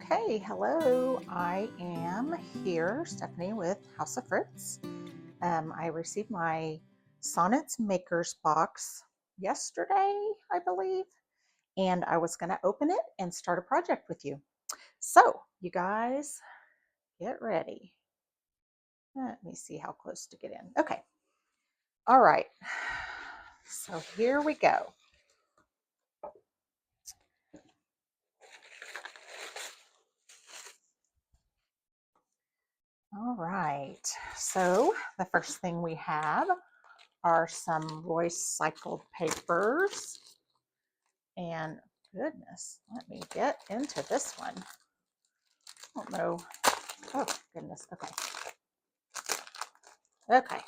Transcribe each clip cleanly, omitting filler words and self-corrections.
Okay, hello. I am here, Stephanie, with House of Fritz. I received my Sonnets Makers box yesterday, I believe, and I was going to open it and start a project with you. So, you guys, get ready. Let me see how close to get in. Okay. All right. So, here we go. All right. So, the first thing we have are some recycled papers. And goodness, let me get into this one. I don't know. Oh, goodness. Okay. Okay.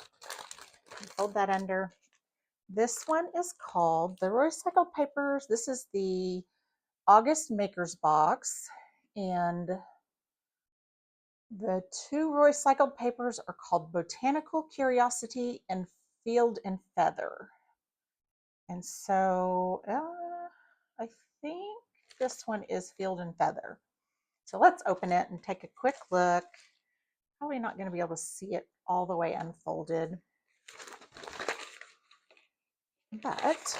Fold that under. This one is called the recycled papers. This is the August Makers box. And the two recycled papers are called Botanical Curiosity and Field and Feather. And so I think this one is Field and Feather. So let's open it and take a quick look. Probably not going to be able to see it all the way unfolded. But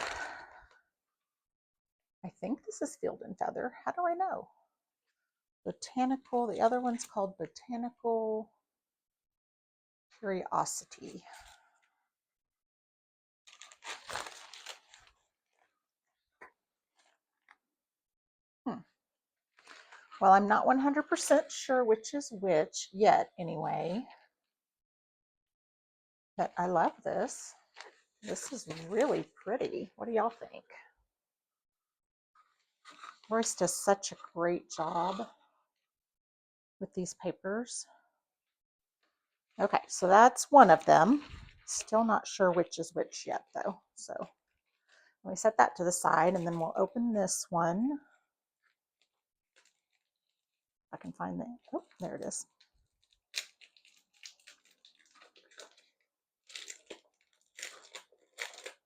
I think this is Field and Feather. How do I know? Botanical, the other one's called Botanical Curiosity. Well, I'm not 100% sure which is which yet anyway. But I love this. This is really pretty. What do y'all think? Royce does such a great job with these papers. Okay, so that's one of them. Still not sure which is which yet though. So let me set that to the side and then we'll open this one. I can find the, oh, there it is.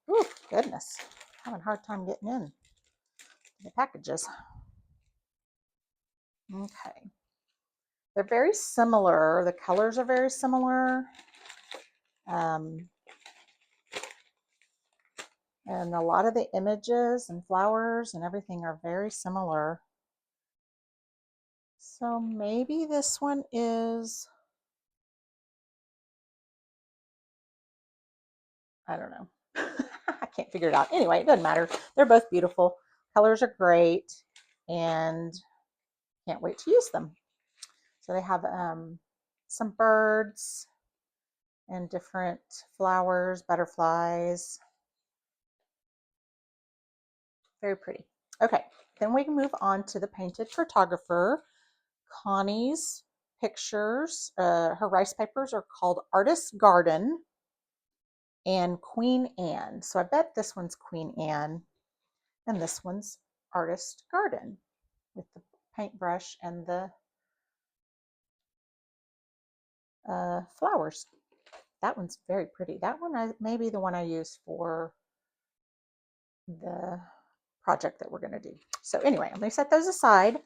Oh, goodness. Having a hard time getting in the packages. Okay. They're very similar. The colors are very similar. And a lot of the images and flowers and everything are very similar. So maybe this one is, I don't know. I can't figure it out. Anyway, it doesn't matter. They're both beautiful. Colors are great and can't wait to use them. So they have some birds and different flowers, butterflies. Very pretty. Okay, then we can move on to the Painted Photographer. Connie's pictures, her rice papers are called Artist's Garden and Queen Anne. So I bet this one's Queen Anne and this one's Artist's Garden with the paintbrush and the flowers. That one's very pretty. That one may be the one I use for the project that we're going to do. So anyway, I'm going to set those aside.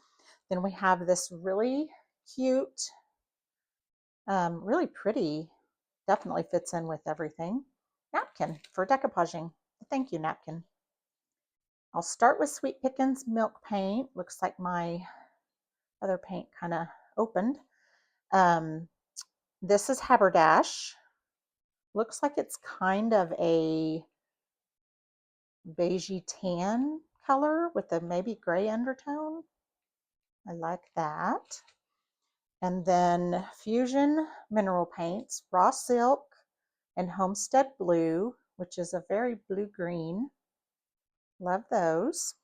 Then we have this really cute, really pretty, definitely fits in with everything, napkin for decoupaging. Thank you, napkin. I'll start with Sweet Picken's milk paint. Looks like my other paint kind of opened. This is Haberdash. Looks like it's kind of a beigey tan color with a maybe gray undertone. I like that. And then Fusion Mineral Paints, Raw Silk and Homestead Blue, which is a very blue-green. Love those.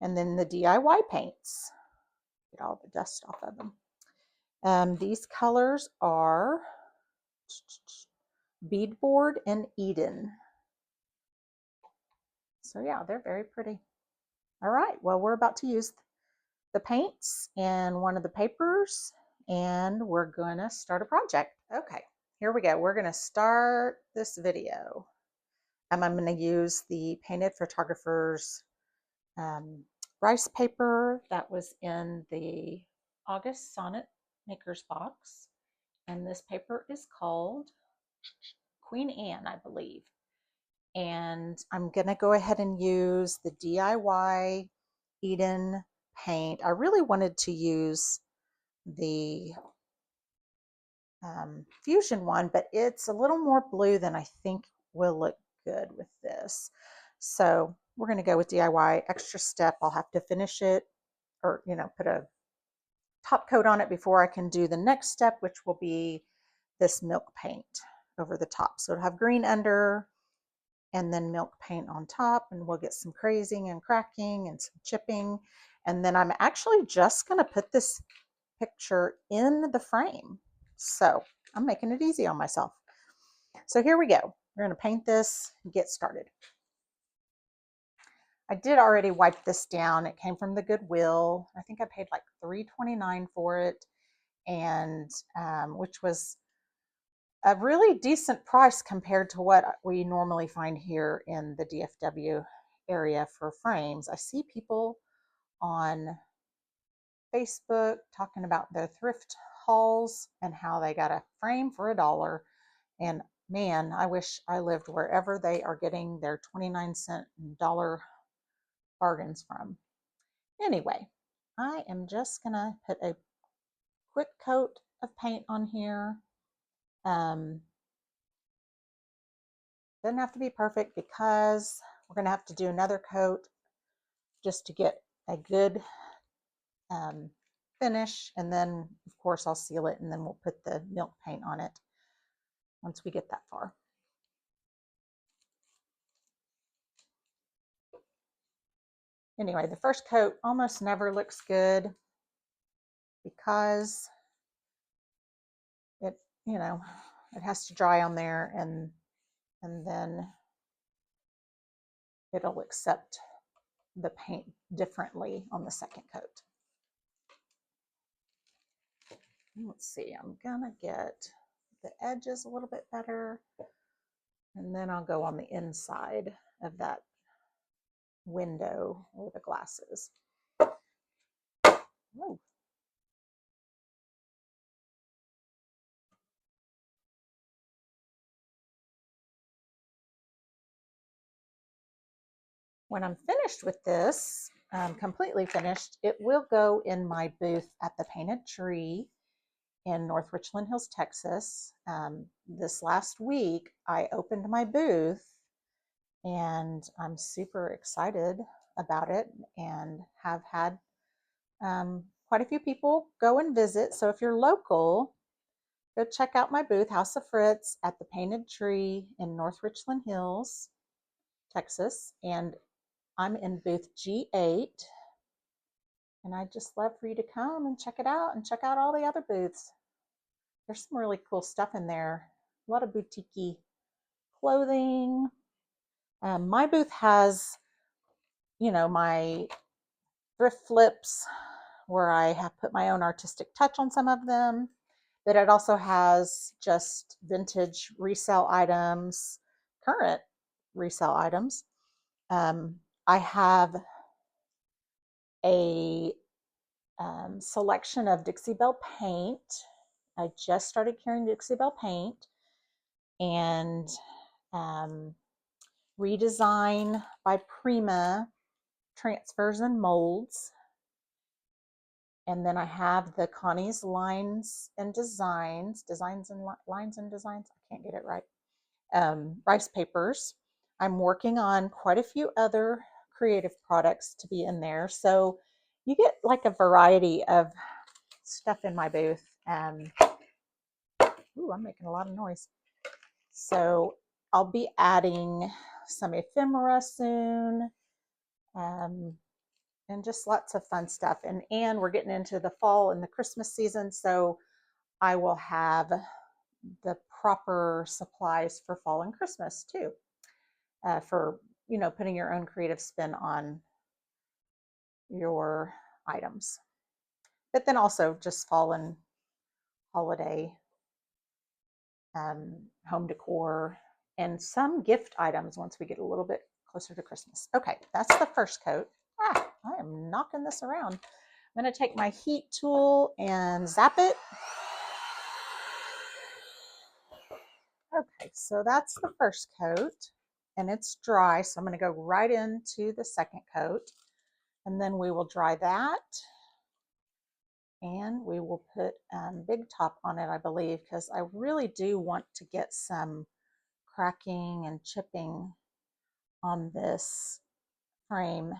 And then the DIY paints. Get all the dust off of them. These colors are Beadboard and Eden. So yeah, they're very pretty. All right, well, we're about to use the paints and one of the papers, and we're gonna start a project. Okay, here we go. We're gonna start this video. I'm gonna use the Painted Photographer's rice paper that was in the August Sonnet Makers box. And this paper is called Queen Anne, I believe. And I'm going to go ahead and use the DIY Eden paint. I really wanted to use the Fusion one, but it's a little more blue than I think will look good with this. So we're going to go with DIY. Extra step, I'll have to finish it, or put a top coat on it before I can do the next step, which will be this milk paint over the top. So it'll have green under and then milk paint on top, and we'll get some crazing and cracking and some chipping. And then I'm actually just going to put this picture in the frame. So I'm making it easy on myself. So here we go. We're going to paint this and get started. I did already wipe this down. It came from the Goodwill. I think I paid like $3.29 for it, and which was a really decent price compared to what we normally find here in the DFW area for frames. I see people on Facebook talking about their thrift hauls and how they got a frame for $1. And man, I wish I lived wherever they are getting their 29-cent dollar bargains from. Anyway, I am just gonna put a quick coat of paint on here. Doesn't have to be perfect because we're gonna have to do another coat just to get a good finish, and then of course I'll seal it, and then we'll put the milk paint on it once we get that far. Anyway, the first coat almost never looks good because it, it has to dry on there, and then it'll accept the paint differently on the second coat. Let's see, I'm gonna get the edges a little bit better, and then I'll go on the inside of that window where the glass is. Ooh. When I'm finished with this, completely finished, it will go in my booth at the Painted Tree in North Richland Hills, Texas. This last week, I opened my booth, and I'm super excited about it and have had quite a few people go and visit. So if you're local, go check out my booth, House of Fritz, at the Painted Tree in North Richland Hills, Texas. And I'm in booth G8. And I'd just love for you to come and check it out, and check out all the other booths. There's some really cool stuff in there. A lot of boutique-y clothing. My booth has, my thrift flips where I have put my own artistic touch on some of them, but it also has just vintage resale items, current resale items. I have a selection of Dixie Belle paint. I just started carrying Dixie Belle paint, and redesign by Prima transfers and molds. And then I have the Connie's lines and designs, lines and designs. I can't get it right. Rice papers. I'm working on quite a few other creative products to be in there. So you get like a variety of stuff in my booth. Ooh, I'm making a lot of noise. So I'll be adding some ephemera soon, and just lots of fun stuff. And we're getting into the fall and the Christmas season, so I will have the proper supplies for fall and Christmas too, for putting your own creative spin on your items. But then also just fall and holiday home decor, and some gift items once we get a little bit closer to Christmas. Okay, that's the first coat. I am knocking this around. I'm going to take my heat tool and zap it. Okay, so that's the first coat and it's dry. So I'm going to go right into the second coat and then we will dry that. And we will put Big Top on it, I believe, because I really do want to get some cracking and chipping on this frame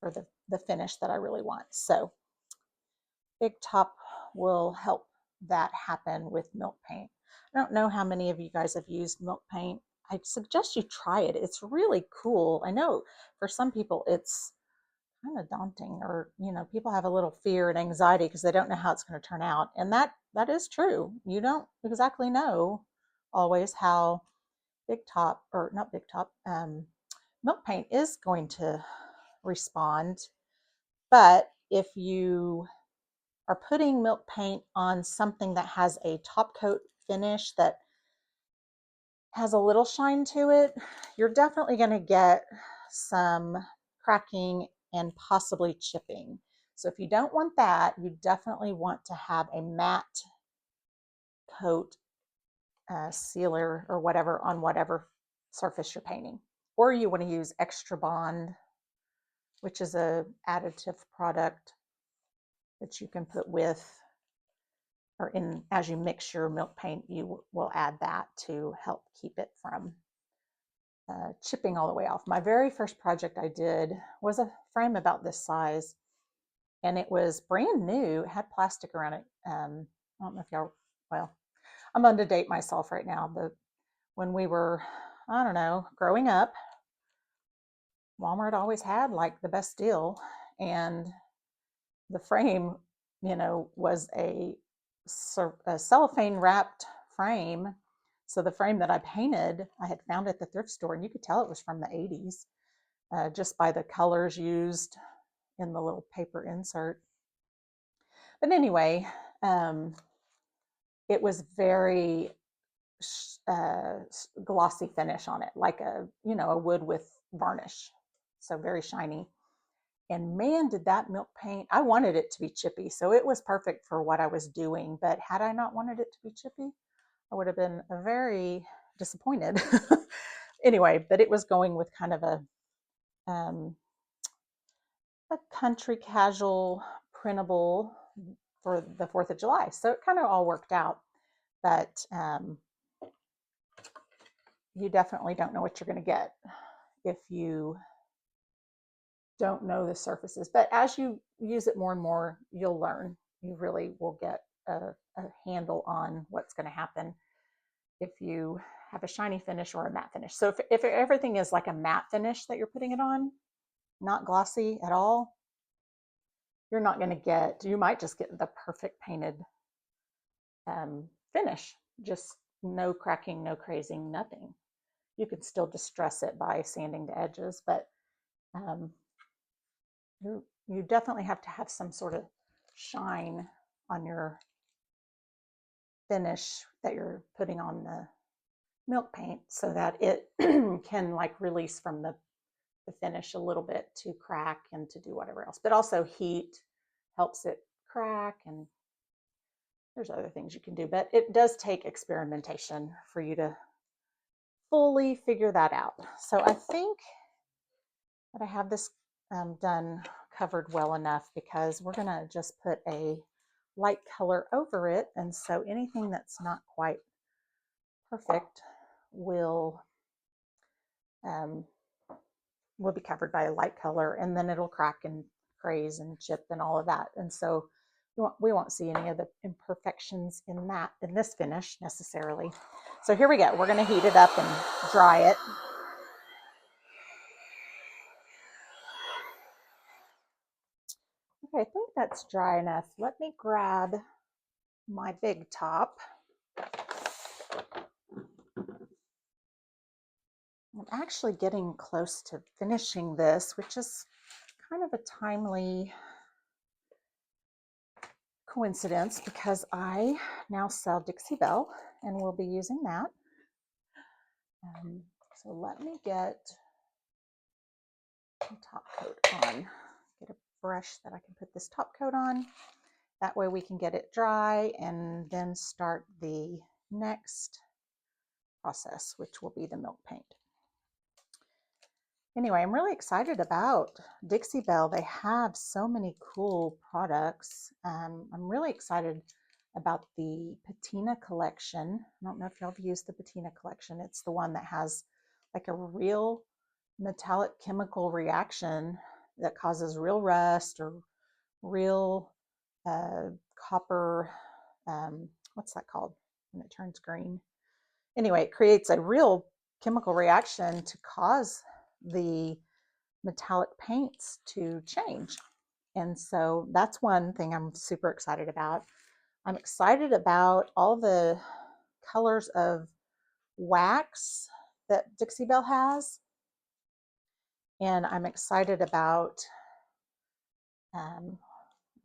for the finish that I really want. So Big Top will help that happen with milk paint. I don't know how many of you guys have used milk paint. I suggest you try it. It's really cool. I know for some people it's kind of daunting, or people have a little fear and anxiety because they don't know how it's going to turn out, and that is true. You don't exactly know always how Big Top, or not Big Top, milk paint is going to respond. But if you are putting milk paint on something that has a top coat finish that has a little shine to it, you're definitely going to get some cracking and possibly chipping. So if you don't want that, you definitely want to have a matte coat sealer or whatever on whatever surface you're painting. Or you want to use Extra Bond, which is a additive product that you can put with, or in as you mix your milk paint, you will add that to help keep it from chipping all the way off. My very first project I did was a frame about this size, and it was brand new. It had plastic around it. I don't know if y'all, well, I'm going to date myself right now, but when we were, I don't know, growing up, Walmart always had like the best deal, and the frame, was a cellophane wrapped frame. So the frame that I painted, I had found at the thrift store, and you could tell it was from the 80s just by the colors used in the little paper insert. But anyway, it was very glossy finish on it, like a wood with varnish, so very shiny. And man, did that milk paint, I wanted it to be chippy, so it was perfect for what I was doing. But had I not wanted it to be chippy, I would have been very disappointed. Anyway, but it was going with kind of a country casual printable for the 4th of July. So it kind of all worked out. But you definitely don't know what you're going to get if you don't know the surfaces. But as you use it more and more, you'll learn. You really will get a handle on what's going to happen if you have a shiny finish or a matte finish. So if everything is like a matte finish that you're putting it on, not glossy at all, you're not going to get, you might just get the perfect painted finish, just no cracking, no crazing, nothing. You can still distress it by sanding the edges, but you definitely have to have some sort of shine on your finish that you're putting on the milk paint so that it can like release from the finish a little bit to crack and to do whatever else. But also heat helps it crack, and there's other things you can do. But it does take experimentation for you to fully figure that out. So I think that I have this done covered well enough, because we're going to just put a light color over it. And so anything that's not quite perfect will be covered by a light color, and then it'll crack and craze and chip and all of that. And so we won't see any of the imperfections in this finish necessarily. So here we go. We're going to heat it up and dry it. Okay, I think that's dry enough. Let me grab my Big Top. I'm actually getting close to finishing this, which is kind of a timely coincidence because I now sell Dixie Belle and we'll be using that. So let me get top coat on. Get a brush that I can put this top coat on. That way we can get it dry and then start the next process, which will be the milk paint. Anyway, I'm really excited about Dixie Belle. They have so many cool products. I'm really excited about the patina collection. I don't know if y'all have used the patina collection. It's the one that has like a real metallic chemical reaction that causes real rust or real copper, what's that called when it turns green? Anyway, it creates a real chemical reaction to cause the metallic paints to change. And so that's one thing I'm super excited about. I'm excited about all the colors of wax that Dixie Belle has. And I'm excited about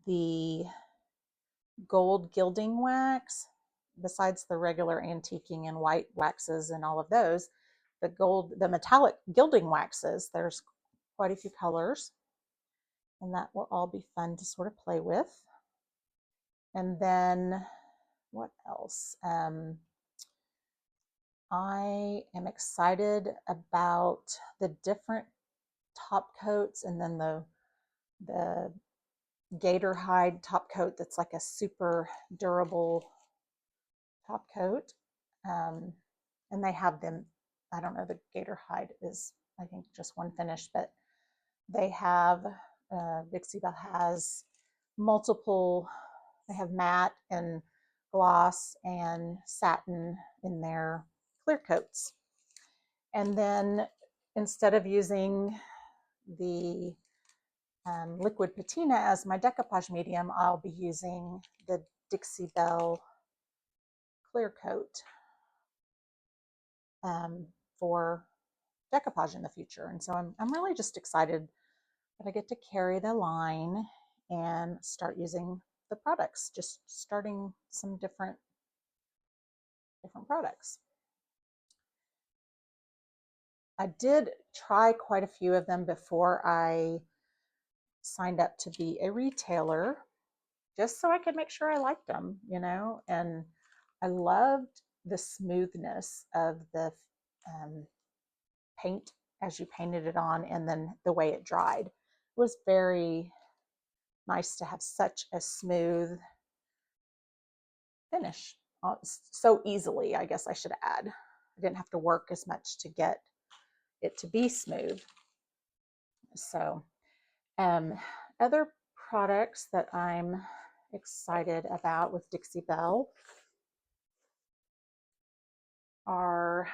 the gold gilding wax. Besides the regular antiquing and white waxes and all of those, the metallic gilding waxes, there's quite a few colors, and that will all be fun to sort of play with. And then what else? I am excited about the different top coats, and then the gator hide top coat that's like a super durable top coat. And they have them, I don't know, the gator hide is, I think, just one finish, but they have, Dixie Belle has multiple, they have matte and gloss and satin in their clear coats. And then instead of using the liquid patina as my decoupage medium, I'll be using the Dixie Belle clear coat for decoupage in the future. And so I'm really just excited that I get to carry the line and start using the products, just starting some different products. I did try quite a few of them before I signed up to be a retailer, just so I could make sure I liked them, you know, and I loved the smoothness of the paint as you painted it on, and then the way it dried. It was very nice to have such a smooth finish so easily, I guess I should add. I didn't have to work as much to get it to be smooth. So other products that I'm excited about with Dixie Belle are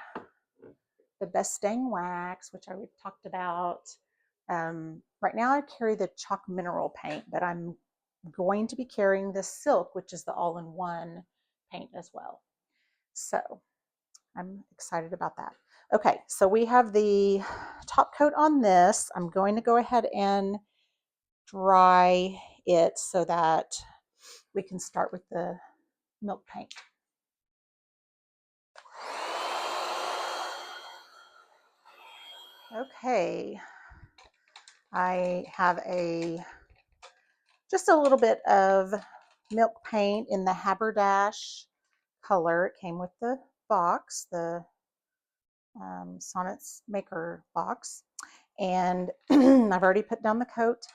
the Best Dang Wax, which I talked about. Right now I carry the chalk mineral paint, but I'm going to be carrying the silk, which is the all-in-one paint as well. So I'm excited about that. Okay, so we have the top coat on this. I'm going to go ahead and dry it so that we can start with the milk paint. Okay, I have just a little bit of milk paint in the Haberdash color. It came with the box, the Sonnet's maker box, and I've already put down the coat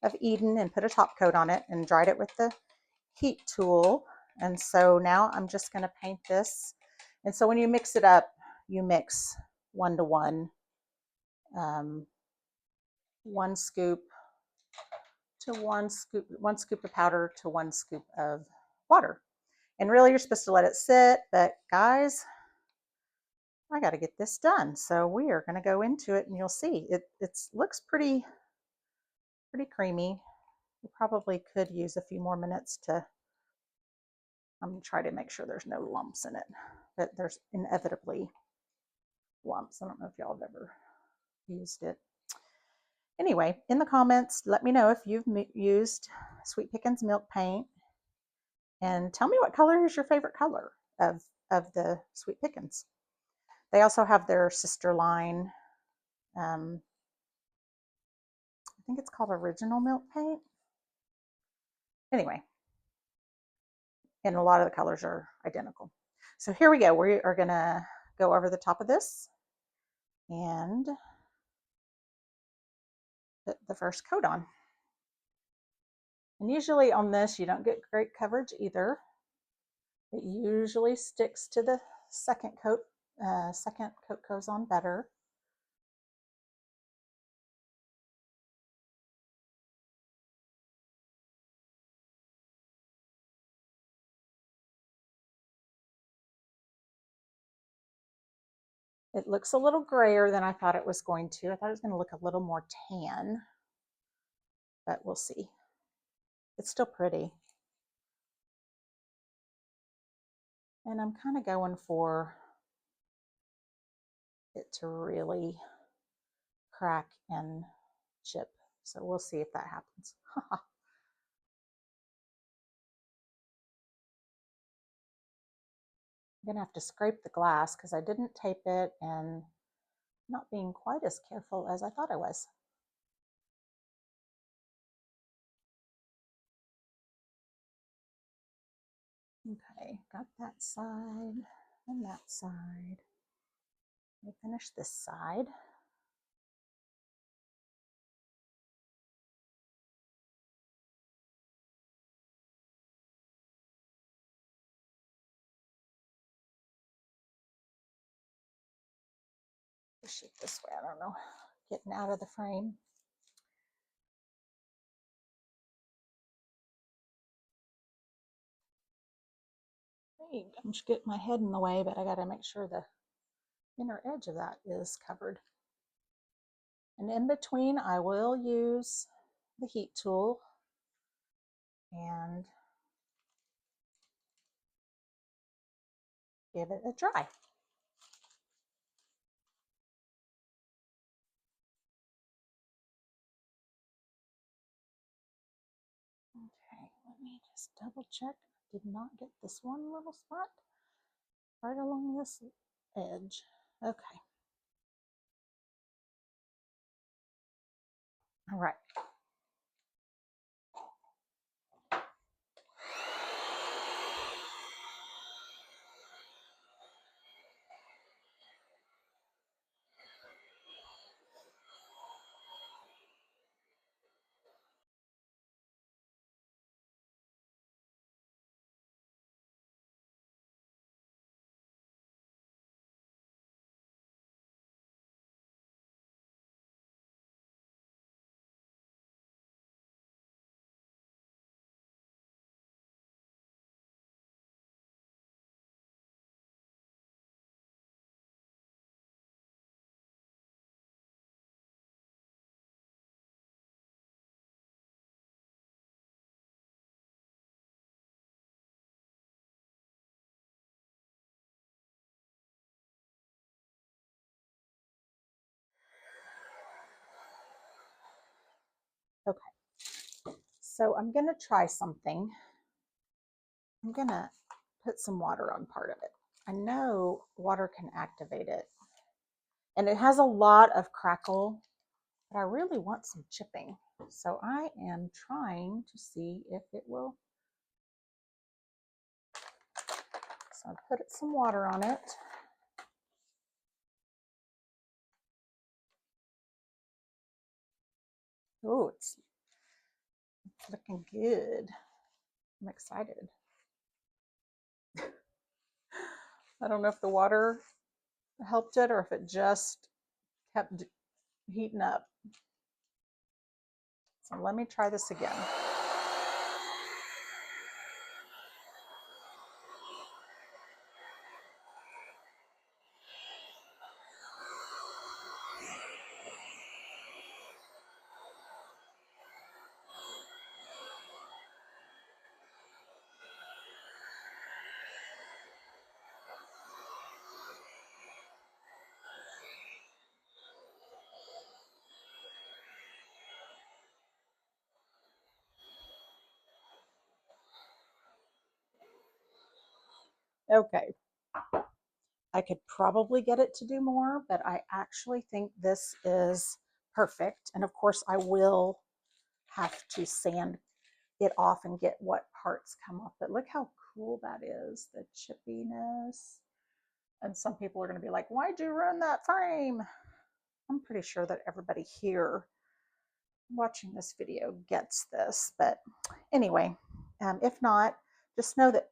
of Eden and put a top coat on it and dried it with the heat tool. And so now I'm just going to paint this. And so when you mix it up, you mix 1 to 1, 1 scoop to 1 scoop, 1 scoop of powder to 1 scoop of water. And really you're supposed to let it sit, but guys, I got to get this done. So we are going to go into it, and you'll see it looks pretty creamy. You probably could use a few more minutes to, I'm going to try to make sure there's no lumps in it, but there's inevitably lumps. I don't know if y'all have ever used it. Anyway, in the comments, let me know if you've used Sweet Pickens milk paint, and tell me what color is your favorite color of the Sweet Pickens. They also have their sister line, think it's called Original Milk Paint. Anyway, and a lot of the colors are identical. So here we go. We are going to go over the top of this and put the first coat on. And usually on this, you don't get great coverage either. It usually sticks to the second coat. Second coat goes on better. It looks a little grayer than I thought it was going to. I thought it was going to look a little more tan, but we'll see. It's still pretty. And I'm kind of going for it to really crack and chip. So we'll see if that happens. I'm gonna have to scrape the glass because I didn't tape it and not being quite as careful as I thought I was. Okay, got that side and that side. Let me finish this side. Shoot this way, I don't know, getting out of the frame. I'm just getting my head in the way, but I got to make sure the inner edge of that is covered. And in between, I will use the heat tool and give it a dry. Okay, let me just double check. Did not get this one little spot right along this edge. Okay. All right. Okay. So I'm going to try something. I'm going to put some water on part of it. I know water can activate it. And it has a lot of crackle, but I really want some chipping. So I am trying to see if it will. So I put some water on it. Oh, it's looking good. I'm excited. I don't know if the water helped it or if it just kept heating up. So let me try this again. Okay. I could probably get it to do more, but I actually think this is perfect. And of course I will have to sand it off and get what parts come off. But look how cool that is, the chippiness. And some people are going to be like, why'd you ruin that frame? I'm pretty sure that everybody here watching this video gets this. But anyway, if not, just know that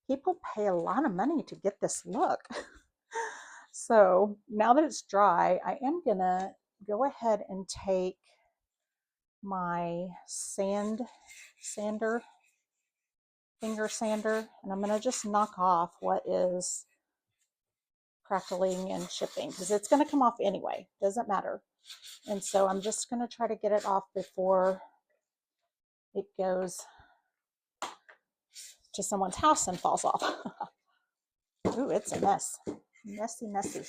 people pay a lot of money to get this look. So now that it's dry, I am going to go ahead and take my finger sander, and I'm going to just knock off what is crackling and chipping, because it's going to come off anyway, doesn't matter. And so I'm just going to try to get it off before it goes to someone's house and falls off. Ooh, it's a mess. Messy, messy.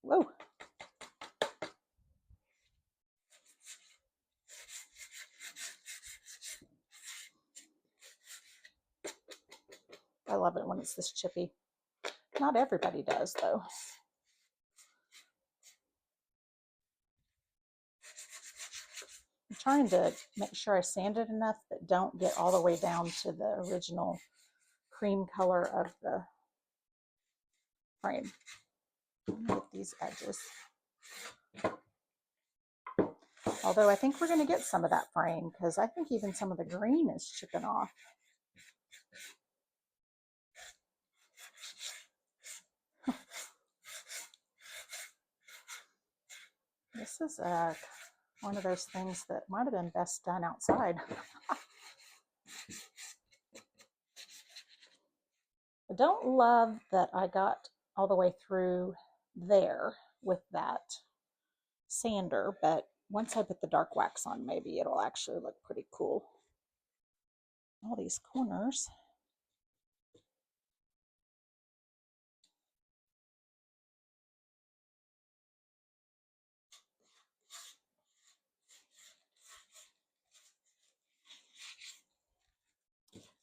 Whoa. I love it when it's this chippy. Not everybody does, though. I'm trying to make sure I sand it enough but don't get all the way down to the original cream color of the frame. Get these edges. Although I think we're going to get some of that frame, because I think even some of the green is chipping off. This is one of those things that might have been best done outside. I don't love that I got all the way through there with that sander, but once I put the dark wax on, maybe it'll actually look pretty cool. All these corners.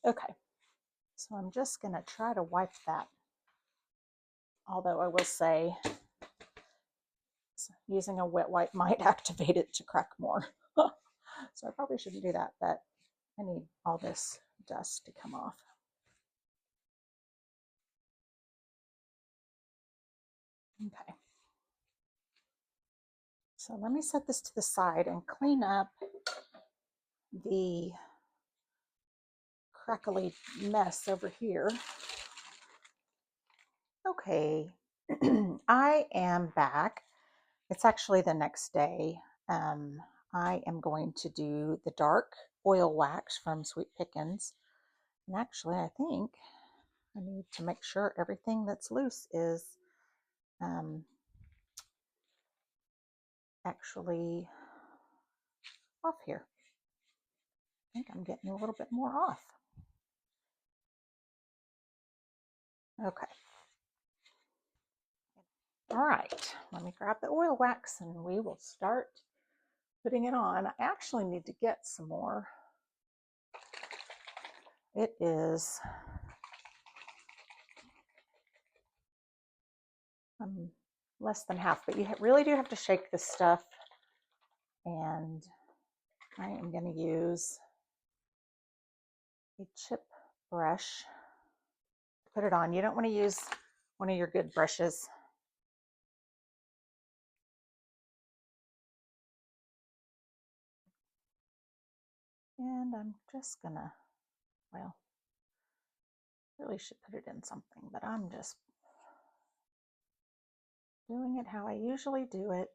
Okay, so I'm just going to try to wipe that. Although I will say using a wet wipe might activate it to crack more. So I probably shouldn't do that, but I need all this dust to come off. Okay. So let me set this to the side and clean up the crackly mess over here. Okay, I am back. It's actually the next day. I am going to do the dark oil wax from Sweet Pickens. And actually, I think I need to make sure everything that's loose is actually off here. I think I'm getting a little bit more off. Okay. All right, let me grab the oil wax and we will start putting it on. I actually need to get some more. It is less than half, but you really do have to shake this stuff. And I am going to use a chip brush to put it on. You don't want to use one of your good brushes. And I'm just gonna, well, really should put it in something, but I'm just doing it how I usually do it.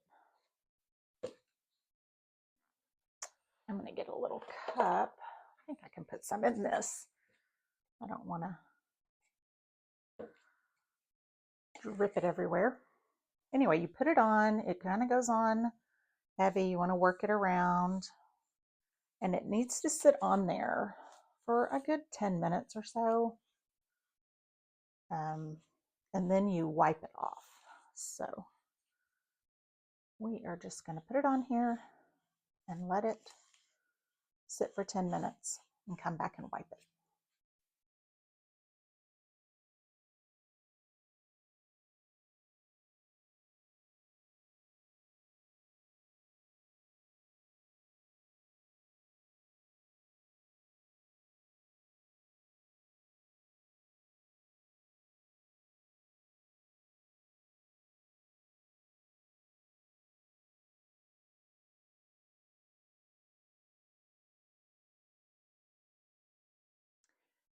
I'm gonna get a little cup. I think I can put some in this. I don't want to drip it everywhere. Anyway, you put it on, it kind of goes on heavy. You want to work it around, and it needs to sit on there for a good 10 minutes or so. And then you wipe it off. So we are just going to put it on here and let it sit for 10 minutes, and come back and wipe it.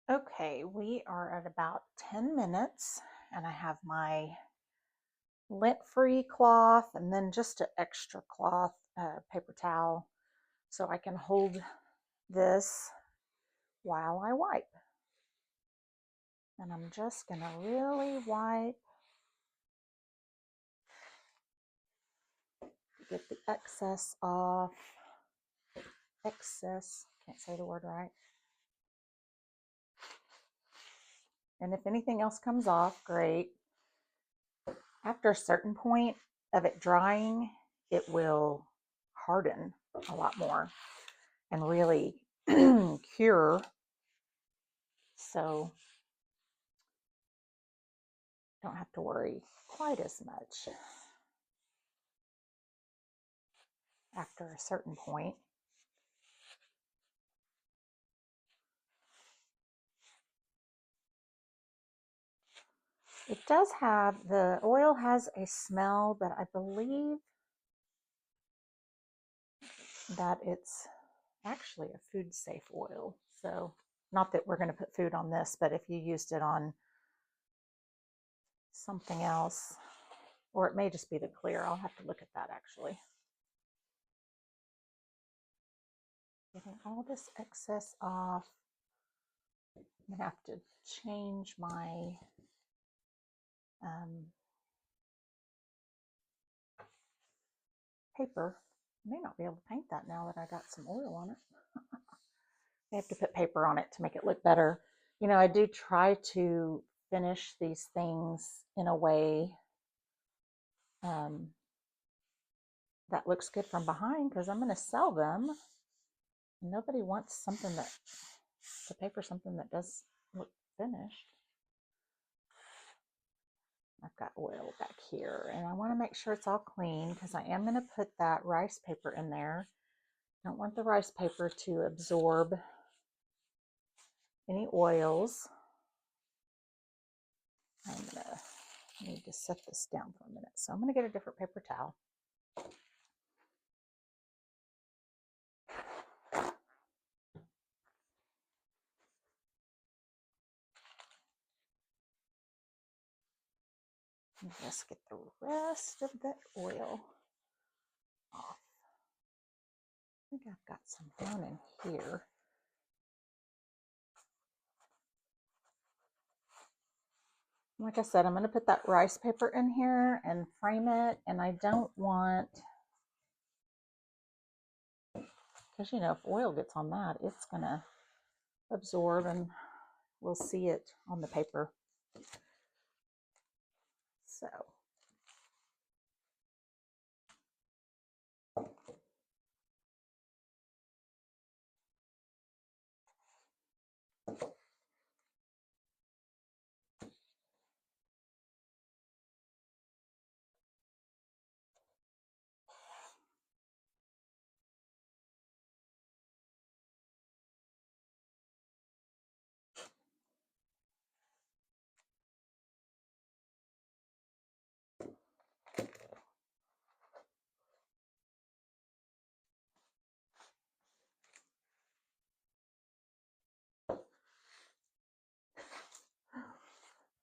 Okay, we are at about 10 minutes, and I have my lint-free cloth and then just an extra cloth, paper towel, so I can hold this while I wipe. And I'm just gonna really wipe, get the excess off. Excess, can't say the word right. And if anything else comes off, great. After a certain point of it drying, it will harden a lot more and really cure. So don't have to worry quite as much after a certain point. It does have, the oil has a smell, but I believe that it's actually a food safe oil. So not that we're going to put food on this, but if you used it on something else, or it may just be the clear, I'll have to look at that actually. Getting all this excess off. I'm going to have to change my paper. I may not be able to paint that now that I got some oil on it. I have to put paper on it to make it look better. You know, I do try to finish these things in a way that looks good from behind, because I'm going to sell them. Nobody wants something that, the paper, something that does look finished. I've got oil back here, and I want to make sure it's all clean because I am going to put that rice paper in there. Don't want the rice paper to absorb any oils. I'm going to need to set this down for a minute, so I'm going to get a different paper towel. And just get the rest of that oil off. I think I've got some down in here. Like I said, I'm going to put that rice paper in here and frame it, and I don't want, because you know, if oil gets on that, it's going to absorb and we'll see it on the paper. So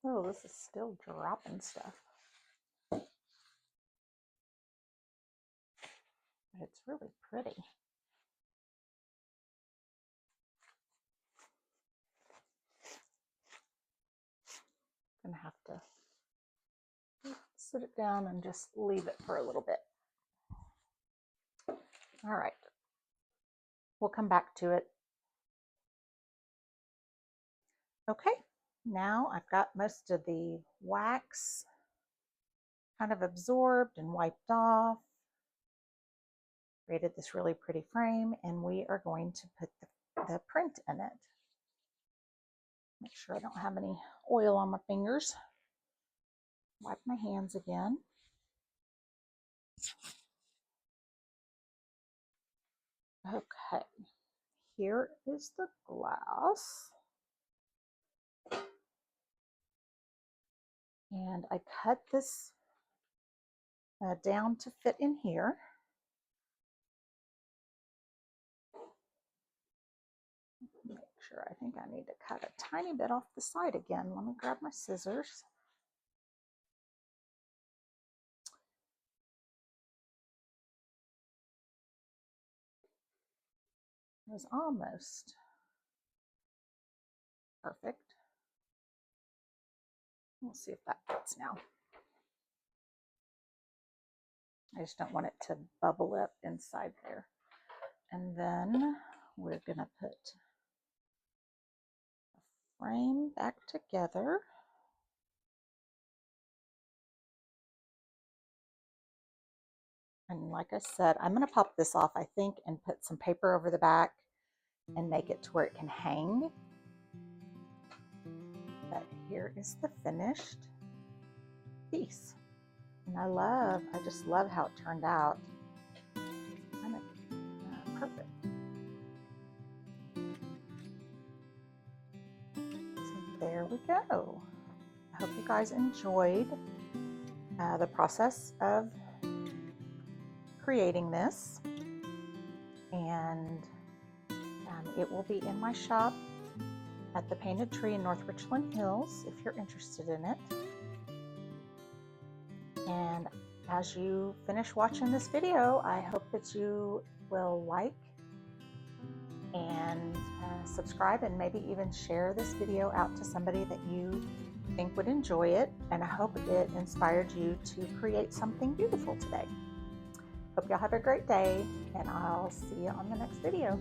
oh, this is still dropping stuff. But it's really pretty. I'm going to have to sit it down and just leave it for a little bit. All right. We'll come back to it. Okay. Now I've got most of the wax kind of absorbed and wiped off. Created this really pretty frame, and we are going to put the print in it. Make sure I don't have any oil on my fingers. Wipe my hands again. Okay, here is the glass. And I cut this down to fit in here. Make sure, I think I need to cut a tiny bit off the side again. Let me grab my scissors. It was almost perfect. We'll see if that fits now. I just don't want it to bubble up inside there. And then we're gonna put the frame back together. And like I said, I'm gonna pop this off, I think, and put some paper over the back and make it to where it can hang. But here is the finished piece. And I just love how it turned out. Kind of perfect. So there we go. I hope you guys enjoyed the process of creating this. And it will be in my shop at the Painted Tree in North Richland Hills if you're interested in it. And as you finish watching this video, I hope that you will like and subscribe, and maybe even share this video out to somebody that you think would enjoy it. And I hope it inspired you to create something beautiful today. Hope y'all have a great day, and I'll see you on the next video.